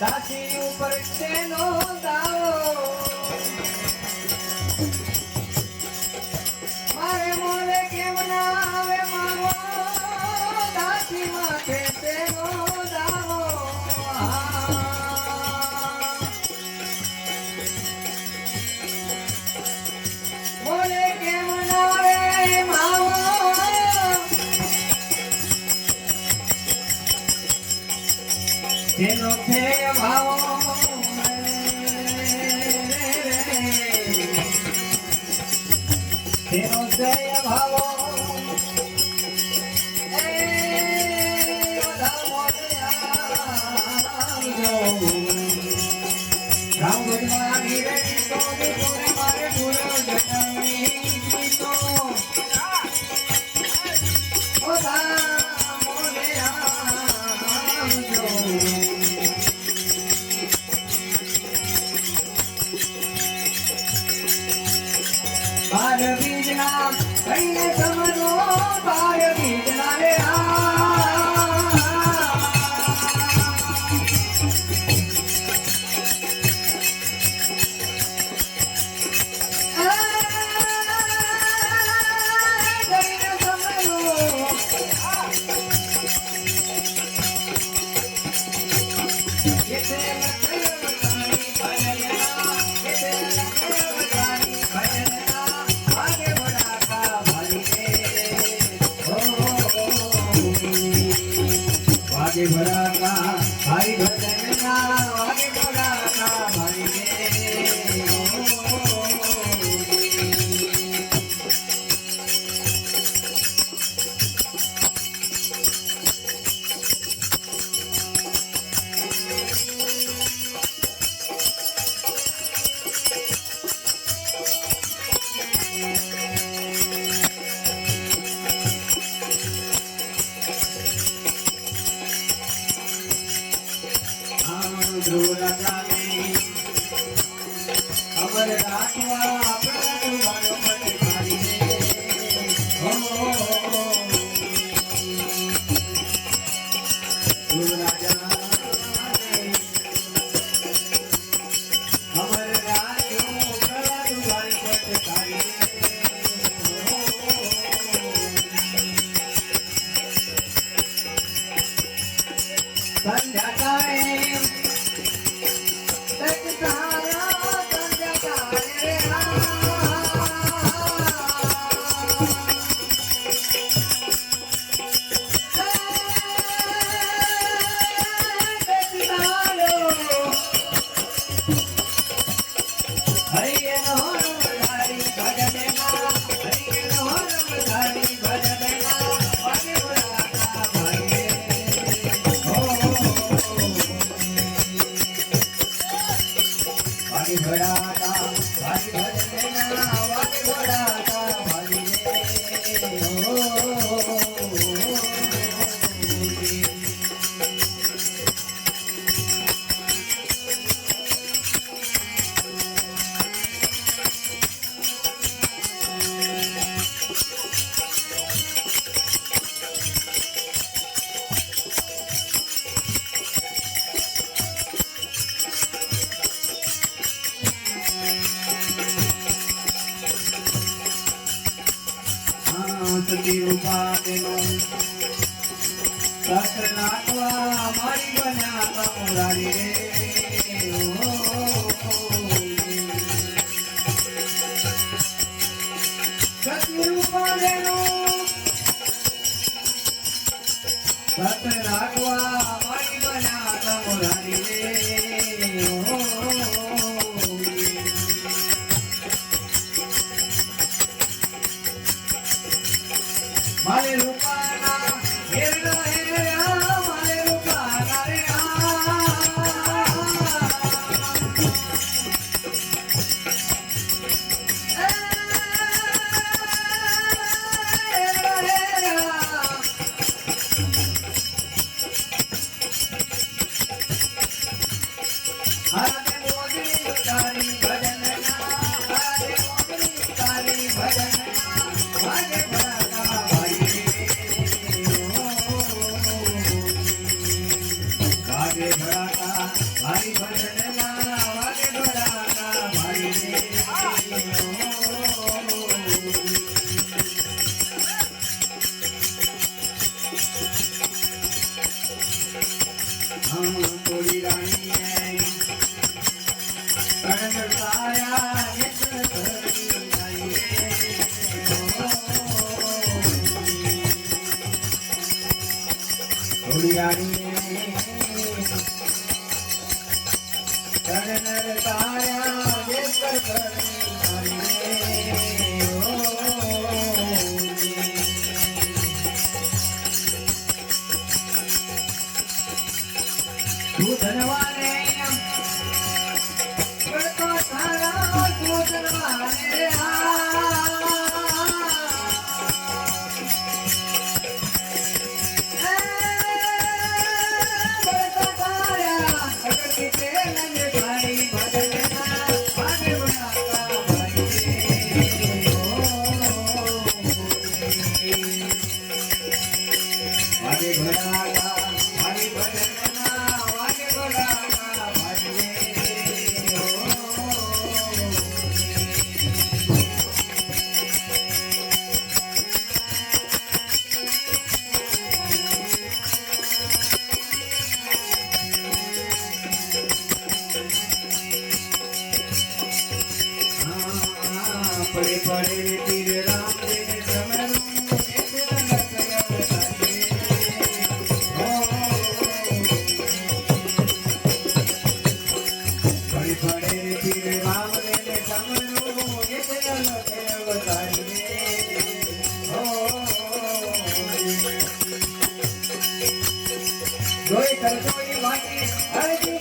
દાસી ઉપર તેનો દાવો મારે મોરે કેમ ના આવે મારો દાસી માથે તેનો દાવો મોરે કેમ ના આવે માવો તેનો છે ભાવો તેનો જય ભાવો રામ ભગવાન હીરે તો મારે પૂરો જન્મી તો બાર બીજના કઈને સમજો બાર બીજના રે वागे बड़ा का भाई भजन ना वागे बड़ा का भाई अमर राखवा अपना तुम्हारो पटकारी हो राजा अमर राखो अपना तुम्हारो पटकारी संध्या काळे तक तारा संध्या काळे हरि नोर धारी भजन हरि नोर धारी भजन आगे बढ़ा भाई आगे बढ़ाता भाई भजन आगे बढ़ाता भाई सती रूपा तेनो सहस्र नाटवा मारी बन्या मुरारी रे सती रूपा तेनो सहस्र नाटवा मारी बन्या मुरारी रे माले रूपाना हेरना हेरा माले रूपाना रे મારી ભજનના વાગે ઘોડાના ભાઈ રે થોડી રાણી કણ તારા એક થોડી રાણી કણ તારા તું ધનવાને પડતો તારા તું ધનવાને પડતો તારા અગતિ તેલંગ ભાઈ ભજનના ભાગે બનાતા ભાઈ ભાગે બનાતા ભાઈ ભજનના વાગે ઘોડાના ભાઈ પડે પડે તીર રામ રે સમરું પડે પડે તીર રામ રે સમરું જોઈ કરજોઈ વાટી હરજી